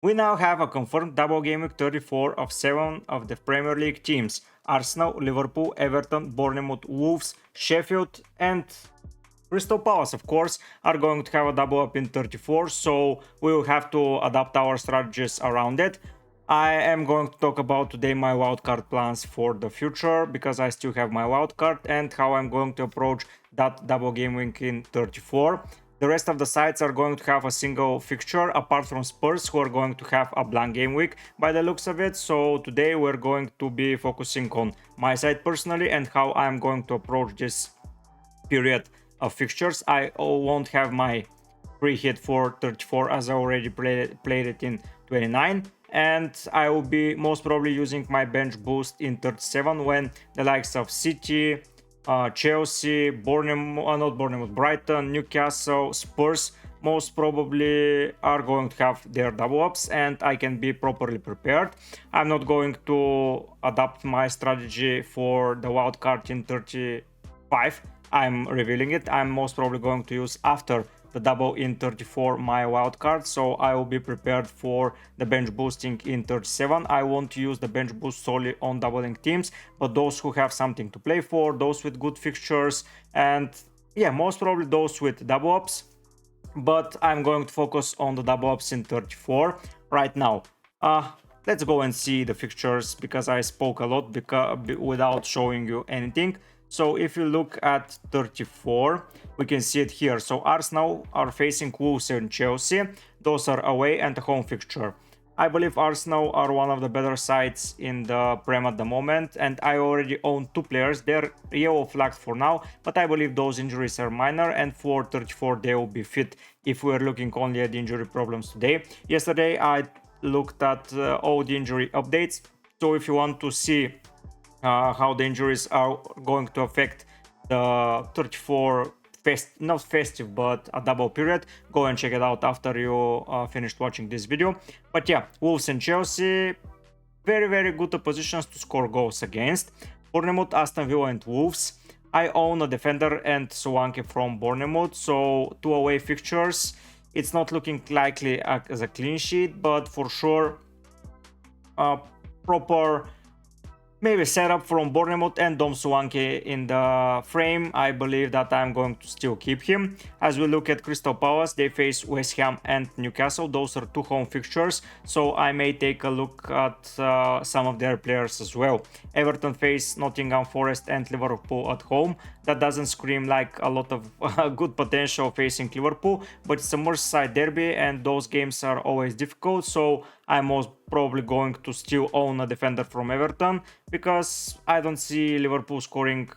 We now have a confirmed double game week 34 of 7 of the Premier League teams: Arsenal, Liverpool, Everton, Bournemouth, Wolves, Sheffield, and Crystal Palace, of course, are going to have a double up in 34, so we will have to adapt our strategies around it. I am going to talk about today my wildcard plans for the future because I still have my wildcard and how I'm going to approach that double game week in 34. The rest of the sides are going to have a single fixture apart from Spurs, who are going to have a blank game week by the looks of it. So today we're going to be focusing on my side personally and how I'm going to approach this period of fixtures. I won't have my free hit for 34 as I already played it in 29, and I will be most probably using my bench boost in 37 when the likes of City, Chelsea, Bournemouth, not Bournemouth, Brighton, Newcastle, Spurs most probably are going to have their double ups and I can be properly prepared. I'm not going to adapt my strategy for the wild card in 35. I'm revealing it. I'm most probably going to use after the double in 34 my wildcard, so I will be prepared for the bench boosting in 37. I won't use the bench boost solely on doubling teams, but those who have something to play for, those with good fixtures, and yeah, most probably those with double ups, but I'm going to focus on the double ups in 34 right now. Let's go and see the fixtures because I spoke a lot without showing you anything. So if you look at 34, we can see it here. So Arsenal are facing Wolves and Chelsea. Those are away and a home fixture. I believe Arsenal are one of the better sides in the Prem at the moment, and I already own two players. They're yellow flagged for now, but I believe those injuries are minor, and for 34 they will be fit if we're looking only at injury problems today. Yesterday I looked at all the injury updates, so if you want to see how the injuries are going to affect the 34 not festive but a double period, go and check it out after you finished watching this video. But yeah, Wolves and Chelsea, very good oppositions to score goals against. Bournemouth, Aston Villa and Wolves. I own a defender and Solanke from Bournemouth, so two away fixtures. It's not looking likely as a clean sheet, but for sure proper maybe setup from Bournemouth and Dom Solanke in the frame. I believe that I'm going to still keep him. As we look at Crystal Palace, they face West Ham and Newcastle. Those are two home fixtures, so I may take a look at some of their players as well. Everton face Nottingham Forest and Liverpool at home. That doesn't scream like a lot of good potential facing Liverpool, but it's a Merseyside derby and those games are always difficult, so I'm most probably going to still own a defender from Everton because I don't see Liverpool scoring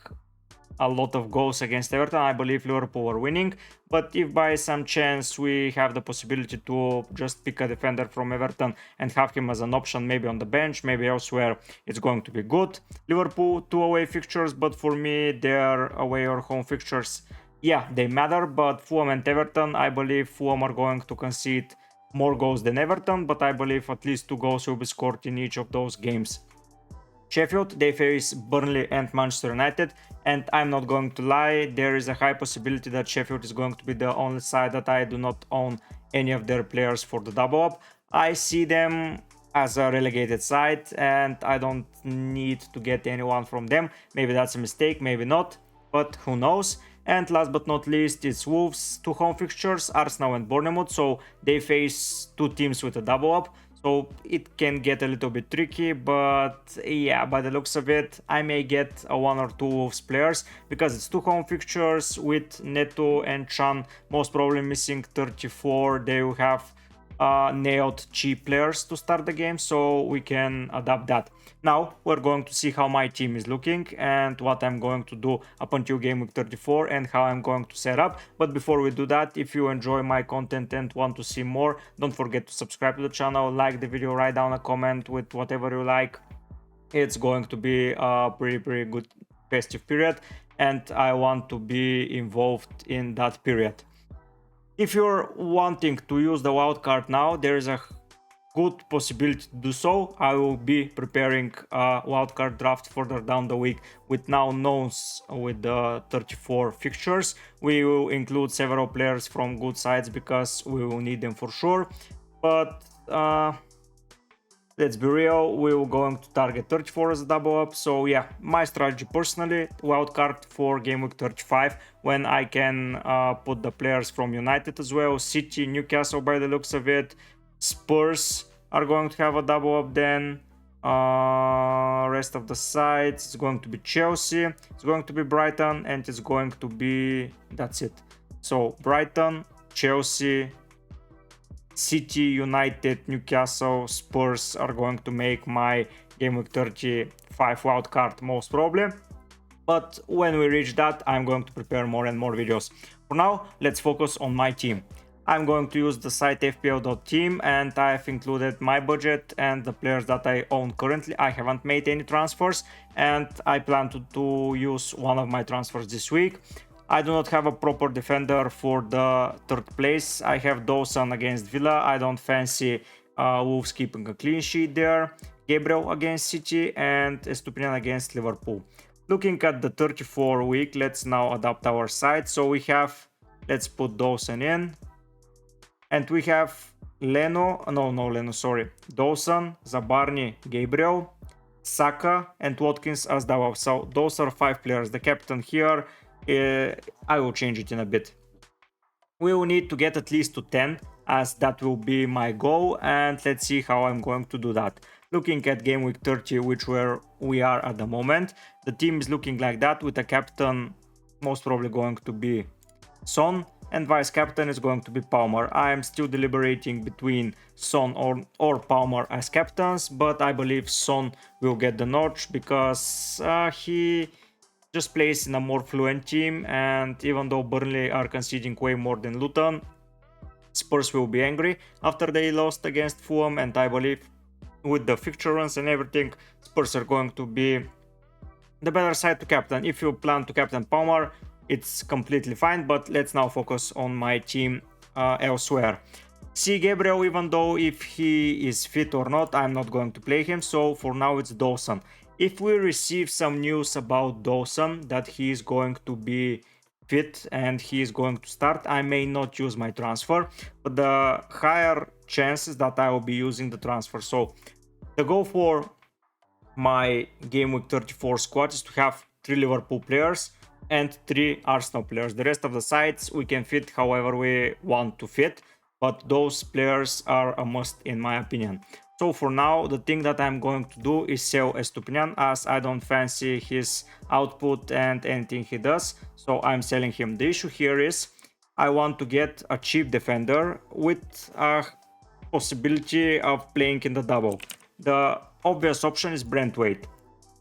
a lot of goals against Everton. I believe Liverpool are winning, but if by some chance we have the possibility to just pick a defender from Everton and have him as an option, maybe on the bench, maybe elsewhere, it's going to be good. Liverpool, two away fixtures, but for me, their away or home fixtures, yeah, they matter, but Fulham and Everton, I believe Fulham are going to concede more goals than Everton, but I believe at least 2 goals will be scored in each of those games. Sheffield, they face Burnley and Manchester United, and I'm not going to lie, there is a high possibility that Sheffield is going to be the only side that I do not own any of their players for the double up. I see them as a relegated side and I don't need to get anyone from them. Maybe that's a mistake, maybe not, but who knows. And last but not least, it's Wolves, 2 home fixtures, Arsenal and Bournemouth, so they face 2 teams with a double up. So it can get a little bit tricky, but yeah, by the looks of it, I may get a 1 or 2 Wolves players because it's 2 home fixtures with Neto and Chan most probably missing 34. They will have nailed cheap players to start the game, so we can adapt that. Now we're going to see how my team is looking and what I'm going to do up until game week 34 and how I'm going to set up. But before we do that, if you enjoy my content and want to see more, don't forget to subscribe to the channel, like the video, write down a comment with whatever you like. It's going to be a pretty good festive period and I want to be involved in that period. If you're wanting to use the wildcard now, there is a good possibility to do so. I will be preparing a wildcard draft further down the week with now knowns with the 34 fixtures. We will include several players from good sides because we will need them for sure. But let's be real, we were going to target 34 as a double up. So yeah, my strategy personally, wildcard for game week 35, when I can put the players from United as well, City, Newcastle by the looks of it, Spurs are going to have a double up then. Rest of the sides, it's going to be Chelsea, it's going to be Brighton, and it's going to be, that's it. So Brighton, Chelsea, City, United, Newcastle, Spurs are going to make my game week 35 wildcard most probably. But when we reach that, I'm going to prepare more and more videos. For now, let's focus on my team. I'm going to use the site fpl.team, and I've included my budget and the players that I own currently. I haven't made any transfers, and I plan to use one of my transfers this week. I do not have a proper defender for the third place. I have Dawson against Villa. I don't fancy Wolves keeping a clean sheet there. Gabriel against City and Estupinian against Liverpool. Looking at the 34 week, let's now adapt our side. So we have, let's put Dawson in. And we have Dawson, Zabarni, Gabriel, Saka and Watkins as double. So those are 5 players. The captain here, I will change it in a bit. We will need to get at least to 10, as that will be my goal, and let's see how I'm going to do that. Looking at game week 30, which where we are at the moment, the team is looking like that, with the captain most probably going to be Son, and vice captain is going to be Palmer. I am still deliberating between Son or Palmer as captains, but I believe Son will get the notch because he just plays in a more fluent team, and even though Burnley are conceding way more than Luton, Spurs will be angry after they lost against Fulham, and I believe with the fixture runs and everything, Spurs are going to be the better side to captain. If you plan to captain Palmer, it's completely fine, but let's now focus on my team elsewhere. See Gabriel, even though if he is fit or not, I'm not going to play him, so for now it's Dawson. If we receive some news about Dawson, that he is going to be fit and he is going to start, I may not use my transfer, but the higher chances that I will be using the transfer. So the goal for my game week 34 squad is to have 3 Liverpool players and 3 Arsenal players. The rest of the sides we can fit however we want to fit, but those players are a must in my opinion. So for now, the thing that I'm going to do is sell Estupinian, as I don't fancy his output and anything he does, so I'm selling him. The issue here is I want to get a cheap defender with a possibility of playing in the double. The obvious option is Brentwaite.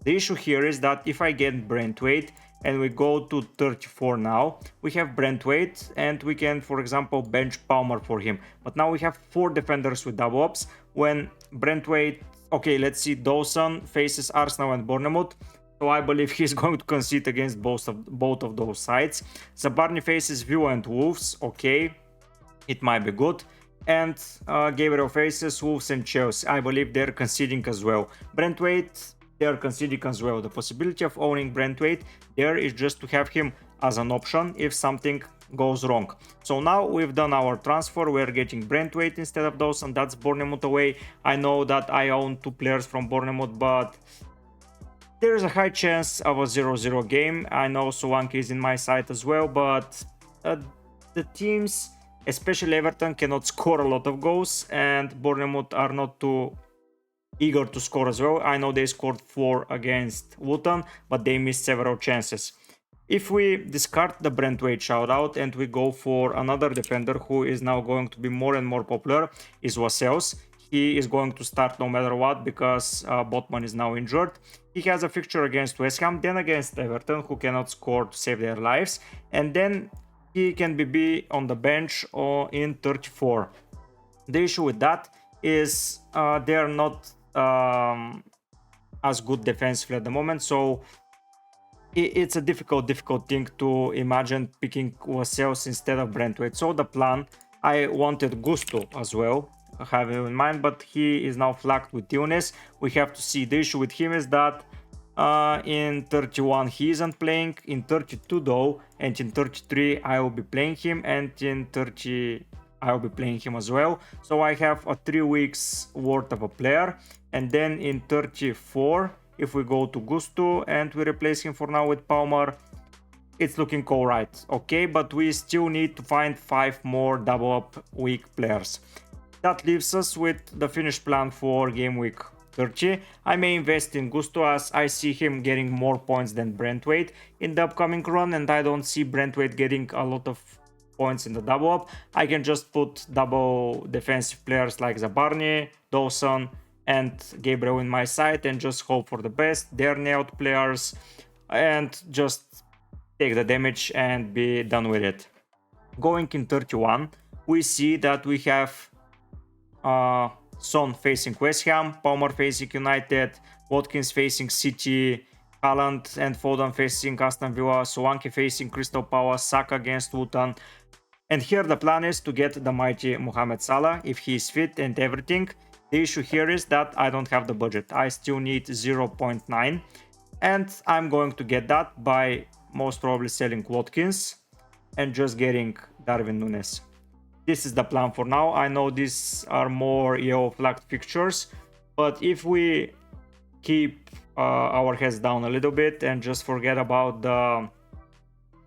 The issue here is that if I get Brentwaite and we go to 34 now, we have Brentwaite and we can, for example, bench Palmer for him. But now we have 4 defenders with double ups when Brentwaite, okay, let's see, Dawson faces Arsenal and Bournemouth. So I believe he's going to concede against both of those sides. Zabarni faces Villa and Wolves, okay, it might be good. And Gabriel faces Wolves and Chelsea. I believe they're conceding as well. Brentwaite, they're conceding as well. The possibility of owning Brentwaite there is just to have him as an option if something goes wrong. So now we've done our transfer, we're getting Brentwaite instead of Dawson. That's Bournemouth away. I know that I own 2 players from Bournemouth, but there is a high chance of a 0-0 game. I know Solanke is in my side as well, but the teams, especially Everton, cannot score a lot of goals, and Bournemouth are not too eager to score as well. I know they scored 4 against Luton, but they missed several chances. If we discard the Brentwaite shoutout and we go for another defender who is now going to be more and more popular, is Wassels. He is going to start no matter what because Botman is now injured. He has a fixture against West Ham, then against Everton, who cannot score to save their lives, and then he can be on the bench or in 34. The issue with that is they are not as good defensively at the moment, so it's a difficult thing to imagine picking Wassels instead of Brentwaite. So the plan, I wanted Gusto as well, have him in mind, but he is now flagged with illness. We have to see. The issue with him is that in 31 he isn't playing, in 32 though, and in 33 I will be playing him, and in 34 I'll be playing him as well. So I have a 3 weeks worth of a player. And then in 34, if we go to Gusto and we replace him for now with Palmer, it's looking alright. Okay, but we still need to find 5 more double up week players. That leaves us with the finished plan for game week 30. I may invest in Gusto as I see him getting more points than Brentwaite in the upcoming run, and I don't see Brentwaite getting a lot of points in the double up. I can just put double defensive players like Zabarny, Dawson and Gabriel in my side and just hope for the best. They're nailed players and just take the damage and be done with it. Going in 31, we see that we have Son facing West Ham, Palmer facing United, Watkins facing City, Haaland and Foden facing Aston Villa, Solanke facing Crystal Palace, Saka against Luton. And here the plan is to get the mighty Mohamed Salah if he is fit and everything. The issue here is that I don't have the budget. I still need 0.9 and I'm going to get that by most probably selling Watkins and just getting Darwin Núñez. This is the plan for now. I know these are more yellow flagged fixtures, but if we keep our heads down a little bit and just forget about the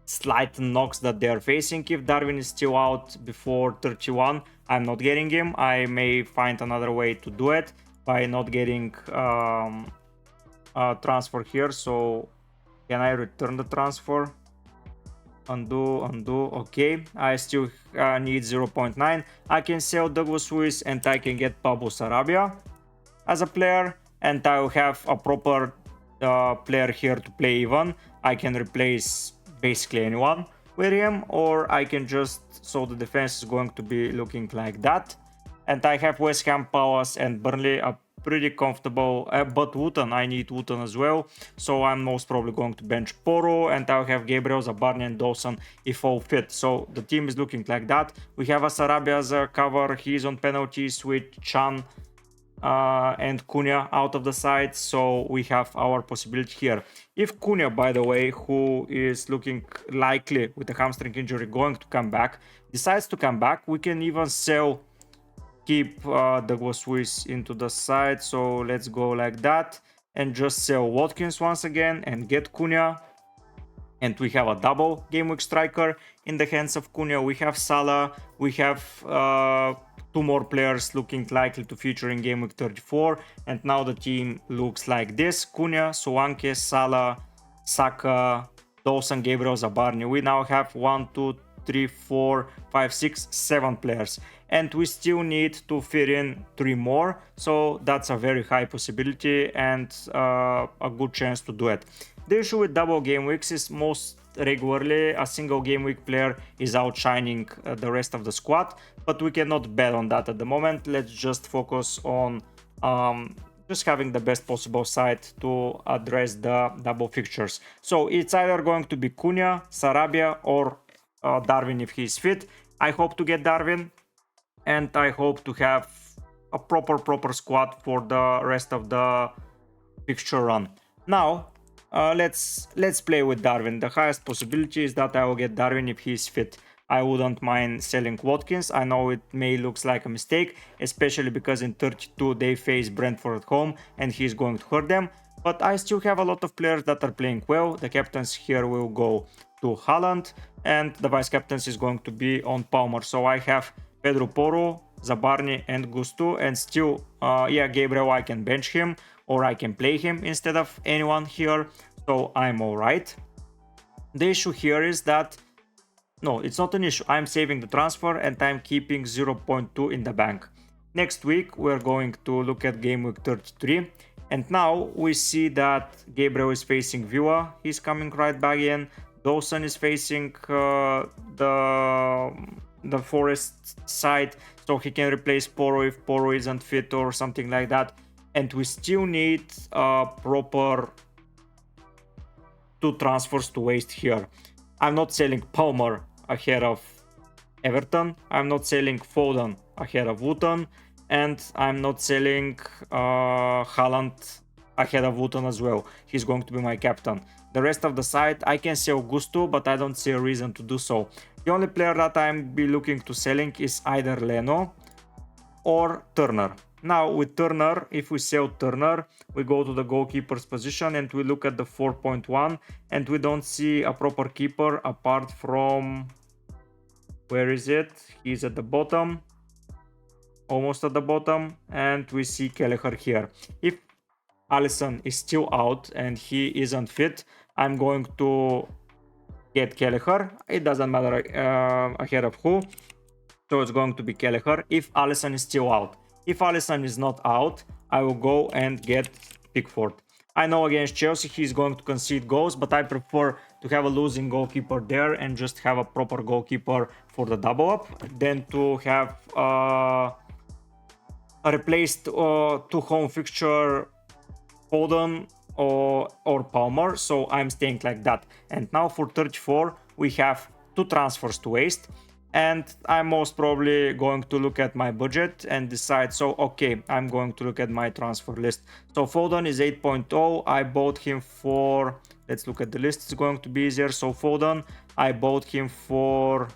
slight knocks that they are facing, if Darwin is still out before 31, I'm not getting him. I may find another way to do it by not getting a transfer here. So can I return the transfer? Undo. Okay, I still need 0.9. I can sell Douglas Luiz and I can get Pablo Sarabia as a player, and I will have a proper player here to play even. I can replace basically anyone with him, or I can just, so the defense is going to be looking like that. And I have West Ham, Palace and Burnley a pretty comfortable, but Luton, I need Luton as well, so I'm most probably going to bench Porro and I'll have Gabriel, Zabarny and Dawson if all fit. So the team is looking like that. We have a Sarabia as a cover, he's on penalties with Chan and Cunha out of the side, so we have our possibility here. If Cunha, by the way, who is looking likely with a hamstring injury going to come back, decides to come back, we can even keep Douglas Luiz into the side, so let's go like that and just sell Watkins once again and get Cunha, and we have a double game week striker in the hands of Cunha. We have Salah, we have 2 more players looking likely to feature in game week 34, and now the team looks like this: Cunha, Solanke, Salah, Saka, Dawson, Gabriel, Zabarny. We now have 1, 2, 3, 4, 5, 6, 7 players, and we still need to fit in 3 more, so that's a very high possibility and a good chance to do it. The issue with double game weeks is most regularly a single game week player is outshining the rest of the squad, but we cannot bet on that at the moment. Let's just focus on just having the best possible side to address the double fixtures. So it's either going to be Cunha, Sarabia or Darwin if he's fit. I hope to get Darwin, and I hope to have a proper squad for the rest of the fixture run. Now let's play with Darwin. The highest possibility is that I will get Darwin if he's fit. I wouldn't mind selling Watkins. I know it may looks like a mistake, especially because in 32 they face Brentford at home and he's going to hurt them, but I still have a lot of players that are playing well. The captains here will go to Haaland and the vice captains is going to be on Palmer. So I have Pedro Porro, Zabarny and Gusto, and still Gabriel, I can bench him or I can play him instead of anyone here, so I'm alright. The issue here is that, no, it's not an issue. I'm saving the transfer and I'm keeping 0.2 in the bank. Next week we're going to look at game week 33, and now we see that Gabriel is facing Villa, he's coming right back in. Dawson is facing the Forest side, so he can replace Porro if Porro isn't fit or something like that. And we still need proper 2 transfers to waste here. I'm not selling Palmer ahead of Everton, I'm not selling Foden ahead of Luton, and I'm not selling Haaland ahead of Wooten as well. He's going to be my captain. The rest of the side, I can sell Gusto, but I don't see a reason to do so. The only player that I'm be looking to selling is either Leno or Turner. Now with Turner, if we sell Turner, we go to the goalkeeper's position and we look at the 4.1 and we don't see a proper keeper apart from, where is it? He's at the bottom, almost at the bottom, and we see Kelleher here. If Alisson is still out and he isn't fit, I'm going to get Kelleher. It doesn't matter ahead of who. So it's going to be Kelleher if Alisson is still out. If Alisson is not out, I will go and get Pickford. I know against Chelsea he's going to concede goals, but I prefer to have a losing goalkeeper there and just have a proper goalkeeper for the double up than to have a replaced to home fixture Foden or Palmer. So I'm staying like that. And now for 34, we have 2 transfers to waste. And I'm most probably going to look at my budget and decide, so okay, I'm going to look at my transfer list. So Foden is 8.0, I bought him for, let's look at the list, it's going to be easier. So Foden, I bought him for,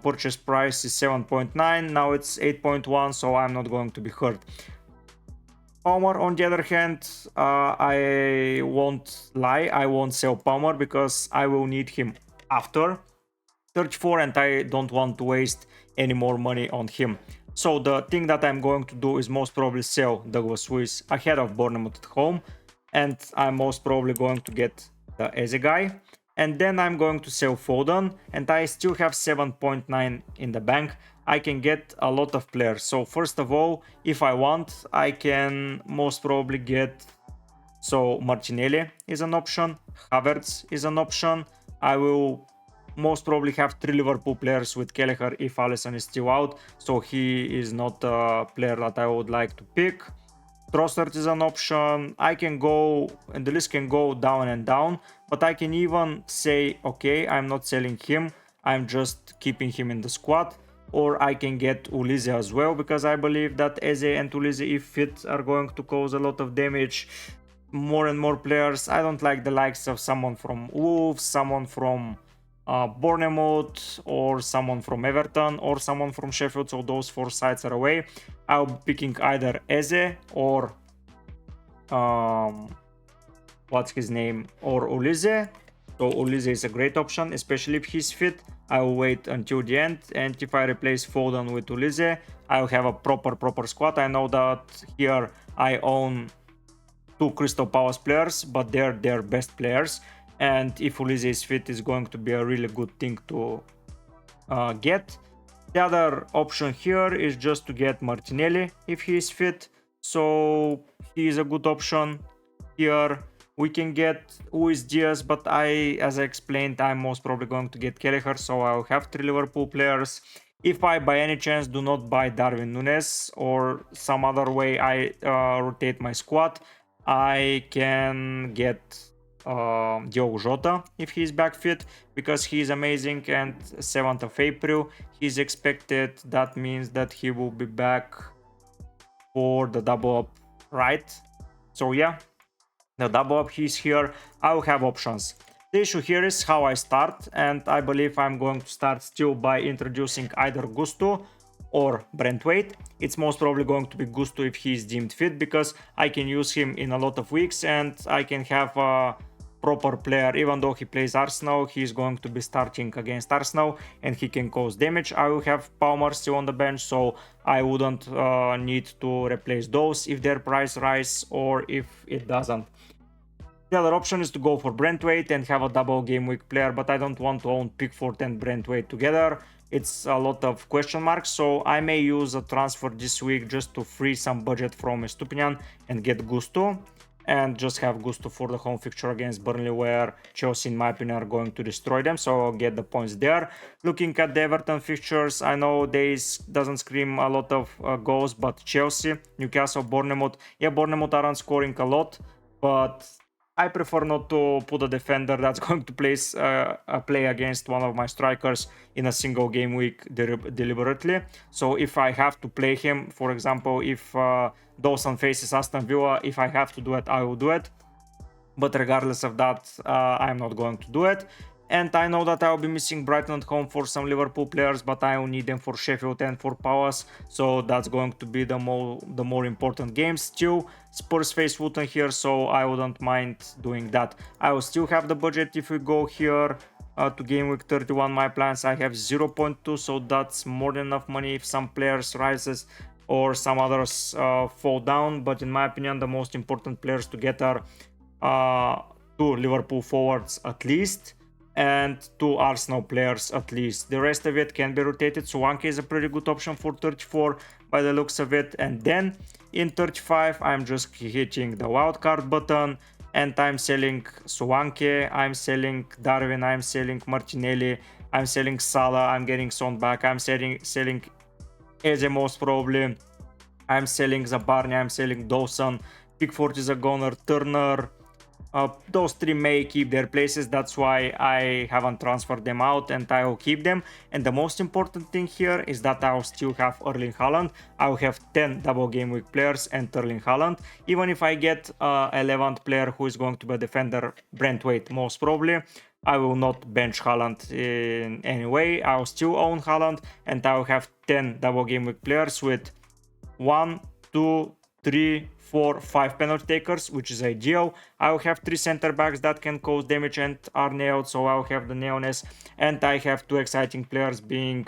purchase price is 7.9, now it's 8.1, so I'm not going to be hurt. Palmer, on the other hand, I won't lie, I won't sell Palmer because I will need him after 34 and I don't want to waste any more money on him. So the thing that I'm going to do is most probably sell Douglas Luiz ahead of Bournemouth at home, and I'm most probably going to get the Eze guy, and then I'm going to sell Foden, and I still have 7.9 in the bank. I can get a lot of players. So first of all, if I want, I can most probably get, so Martinelli is an option, Havertz is an option. I will most probably have 3 Liverpool players with Kelleher if Alisson is still out, so he is not a player that I would like to pick. Trossard is an option. I can go, and the list can go down and down, but I can even say, okay, I'm not selling him, I'm just keeping him in the squad. Or I can get Ulize as well, because I believe that Eze and Ulize, if fit, are going to cause a lot of damage. More and more players. I don't like the likes of someone from Wolves, someone from Bournemouth, or someone from Everton, or someone from Sheffield, so those 4 sides are away. I'll be picking either Eze or what's his name, or Ulize. So Ulize is a great option, especially if he's fit. I will wait until the end, and if I replace Foden with Ulize, I'll have a proper squad. I know that here I own 2 Crystal Palace players, but they're their best players. And if Ulize is fit, it's going to be a really good thing to get. The other option here is just to get Martinelli if he is fit. So he is a good option here. We can get Luis Diaz, but as I explained, I'm most probably going to get Kelleher, so I'll have 3 Liverpool players. If I by any chance do not buy Darwin Núñez or some other way I rotate my squad, I can get Diogo Jota if he's back fit, because he's amazing, and 7th of April he's expected. That means that he will be back for the double up, right? So yeah, the double up, he's here. I will have options. The issue here is how I start, and I believe I'm going to start still by introducing either Gusto or Brentwaite. It's most probably going to be Gusto if he is deemed fit, because I can use him in a lot of weeks and I can have a proper player. Even though he plays Arsenal, he's going to be starting against Arsenal and he can cause damage. I will have Palmer still on the bench, so I wouldn't need to replace those if their price rise or if it doesn't. The other option is to go for Brentwaite and have a double game week player, but I don't want to own Pickford and Brentwaite together. It's a lot of question marks, so I may use a transfer this week just to free some budget from Estupinian and get Gusto, and just have Gusto for the home fixture against Burnley, where Chelsea, in my opinion, are going to destroy them, so I'll get the points there. Looking at the Everton fixtures, I know this doesn't scream a lot of goals, but Chelsea, Newcastle, Bournemouth, yeah, Bournemouth aren't scoring a lot, but I prefer not to put a defender that's going to place play against one of my strikers in a single game week deliberately. So if I have to play him, for example, if Dawson faces Aston Villa, if I have to do it, I will do it. But regardless of that, I'm not going to do it. And I know that I'll be missing Brighton at home for some Liverpool players, but I will need them for Sheffield and for Palace. So that's going to be the more important games still. Spurs face Luton here, so I wouldn't mind doing that. I will still have the budget if we go here to game week 31. My plans, I have 0.2, so that's more than enough money if some players rises or some others fall down. But in my opinion, the most important players to get are 2 Liverpool forwards at least, and 2 Arsenal players at least. The rest of it can be rotated. Solanke is a pretty good option for 34 by the looks of it. And then in 35, I'm just hitting the wildcard button and I'm selling Solanke, I'm selling Darwin, I'm selling Martinelli, I'm selling Salah, I'm getting Son back, I'm selling Eze most probably, I'm selling Zabarni, I'm selling Dawson, Pickford is a goner, Turner. Those 3 may keep their places, that's why I haven't transferred them out and I will keep them. And the most important thing here is that I will still have Erling Haaland. I will have 10 double game week players and Erling Haaland. Even if I get 11th player who is going to be a defender, Brent Waite most probably, I will not bench Haaland in any way. I will still own Haaland and I will have 10 double game week players with 1, 2, 3, 4, 5 penalty takers, which is ideal. I will have 3 center backs that can cause damage and are nailed, so I'll have the nailness. And I have 2 exciting players being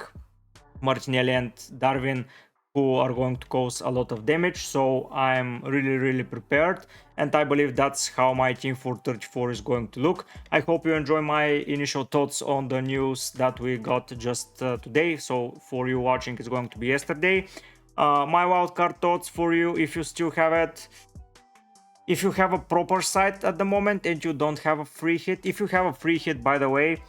Martinelli and Darwin, who are going to cause a lot of damage. So I'm really prepared, and I believe that's how my team for 34 is going to look. I hope you enjoy my initial thoughts on the news that we got just today. So for you watching, it's going to be yesterday. My wildcard thoughts for you, if you still have it. If you have a proper site at the moment and you don't have a free hit, if you have a free hit, by the way,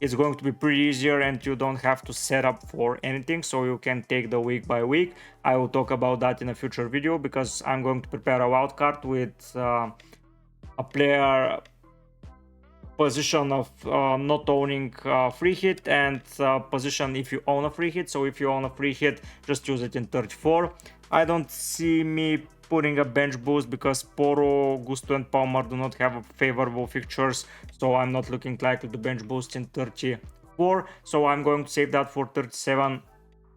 it's going to be pretty easier and you don't have to set up for anything, so you can take the week by week. I will talk about that in a future video because I'm going to prepare a wildcard with a player position of not owning free hit and position if you own a free hit. So if you own a free hit, just use it in 34. I don't see me putting a bench boost because Poro, Gusto and Palmer do not have favorable fixtures, so I'm not looking likely to bench boost in 34. So I'm going to save that for 37.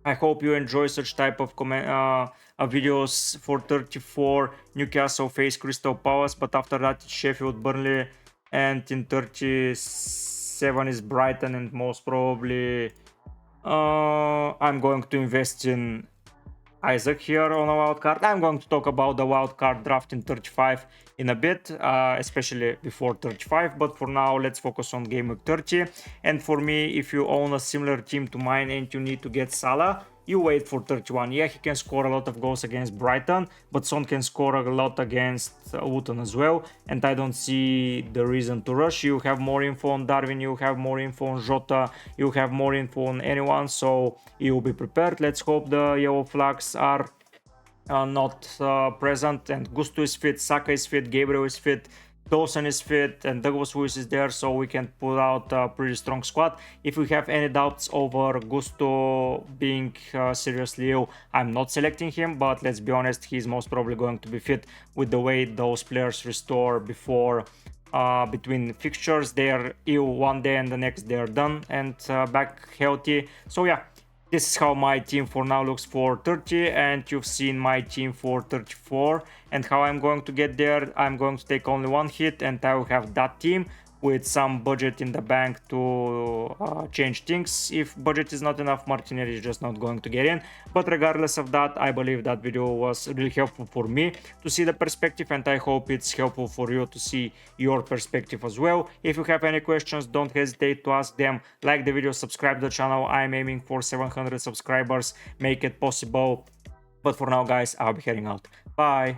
I hope you enjoy such type of videos. For 34, Newcastle face Crystal Palace, but after that it's Sheffield, Burnley, and in 37 is Brighton, and most probably I'm going to invest in Isaac here on a wildcard. I'm going to talk about the wildcard draft in 35 in a bit, especially before 35, but for now let's focus on game week 30. And for me, if you own a similar team to mine and you need to get Salah, you wait for 31. Yeah, he can score a lot of goals against Brighton, but Son can score a lot against Luton as well, and I don't see the reason to rush. You have more info on Darwin, you have more info on Jota, you have more info on anyone, so you'll be prepared. Let's hope the yellow flags are not present, and Gusto is fit, Saka is fit, Gabriel is fit, Dawson is fit, and Douglas Lewis is there, so we can put out a pretty strong squad. If we have any doubts over Gusto being seriously ill, I'm not selecting him, but let's be honest, he's most probably going to be fit with the way those players restore before between fixtures. They're ill one day and the next they're done and back healthy. So yeah, this is how my team for now looks for 30, and you've seen my team for 34. And how I'm going to get there, I'm going to take only one hit and I will have that team with some budget in the bank to change things. If budget is not enough, Martinelli is just not going to get in. But regardless of that, I believe that video was really helpful for me to see the perspective, and I hope it's helpful for you to see your perspective as well. If you have any questions, don't hesitate to ask them. Like the video, subscribe to the channel. I'm aiming for 700 subscribers, make it possible. But for now guys, I'll be heading out. Bye.